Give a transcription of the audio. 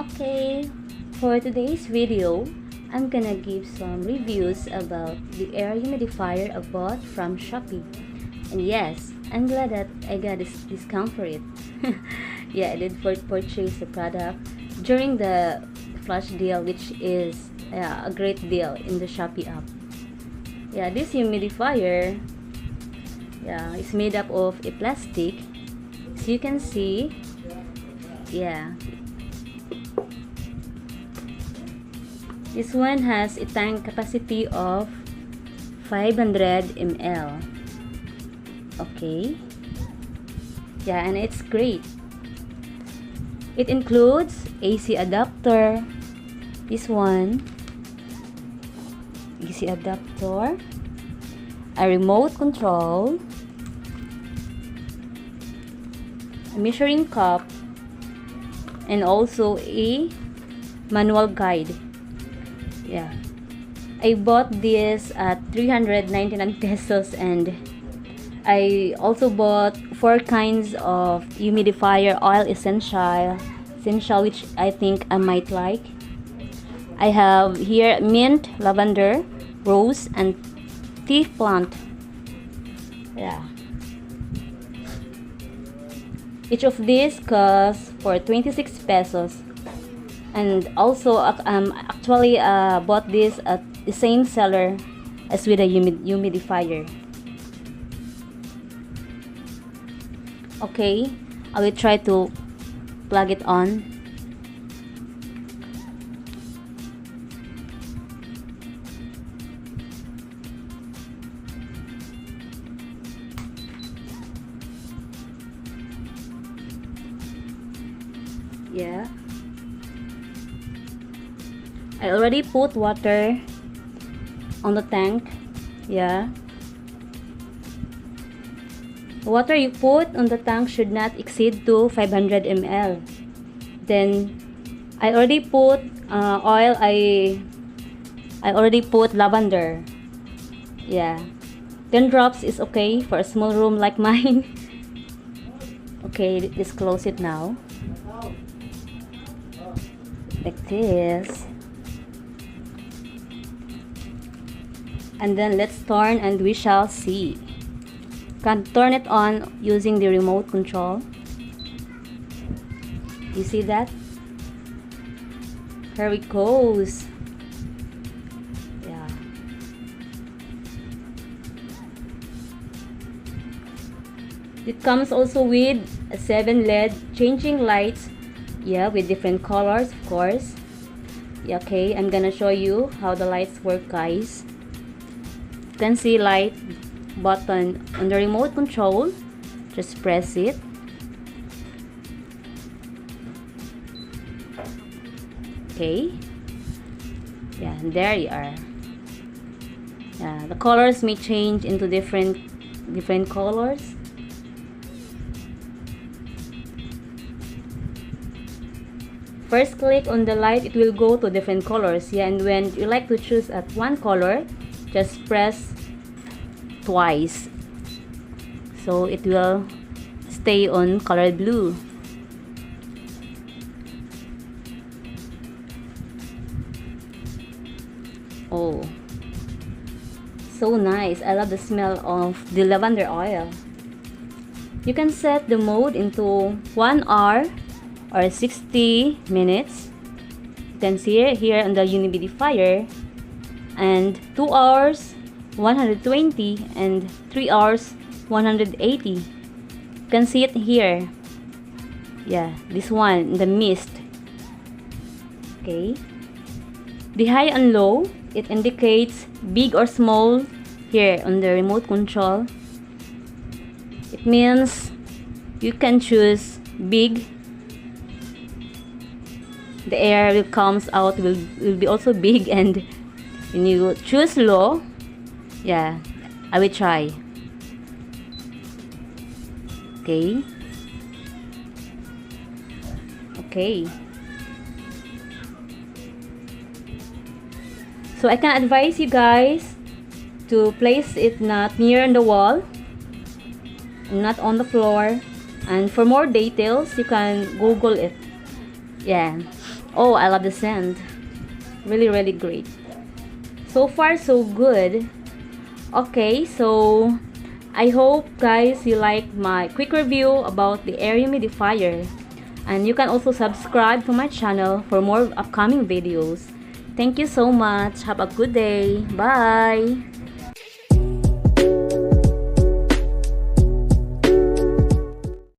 Okay, for today's video, I'm gonna give some reviews about the air humidifier I bought from Shoppee. And yes, I'm glad that I got this discount for it. Yeah, I did purchase the product during the flash deal, which is a great deal in the Shoppee app. Yeah, this humidifier, yeah, is made up of a plastic. As you can see, yeah, this one has a tank capacity of 500 ml. Okay. Yeah, and it's great. It includes AC adapter. This one, AC adapter, a remote control, a measuring cup, and also a manual guide. Yeah, I bought this at 399 pesos, and I also bought 4 kinds of humidifier oil essential, which I think I might like. I have here mint, lavender, rose, and tea plant. Yeah, each of these costs for 26 pesos. And also actually bought this at the same seller as with a humidifier. Okay, I will try to plug it on. Yeah, I already put water on the tank. Yeah, the water you put on the tank should not exceed to 500 ml. Then I already put oil. I already put lavender. Yeah, 10 drops is okay for a small room like mine. Okay, let's close it now. Like this. And then let's turn and we shall see. Can turn it on using the remote control. You see that? Here it goes. Yeah. It comes also with a 7 LED changing lights. Yeah, with different colors, of course. Yeah, okay, I'm gonna show you how the lights work, guys. You can see light button on the remote control. Just press it. Okay. Yeah, and there you are. Yeah, the colors may change into different colors. First click on the light, it will go to different colors. Yeah, and when you like to choose at one color, just press twice, so it will stay on color blue. Oh, so nice. I love the smell of the lavender oil. You can set the mode into 1 hour or 60 minutes. You can see here on the humidifier, and 2 hours 120 and 3 hours 180. You can see it here. Yeah, this one, the mist. Okay, the high and low, it indicates big or small here on the remote control. It means you can choose big. The air will comes out will be also big, and when you choose low, yeah, I will try. Okay. Okay. So I can advise you guys to place it not near the wall, not on the floor. And for more details, you can Google it. Yeah. Oh, I love the scent. Really, really great. So far, so good. Okay, so I hope guys you like my quick review about the air humidifier. And you can also subscribe to my channel for more upcoming videos. Thank you so much. Have a good day. Bye.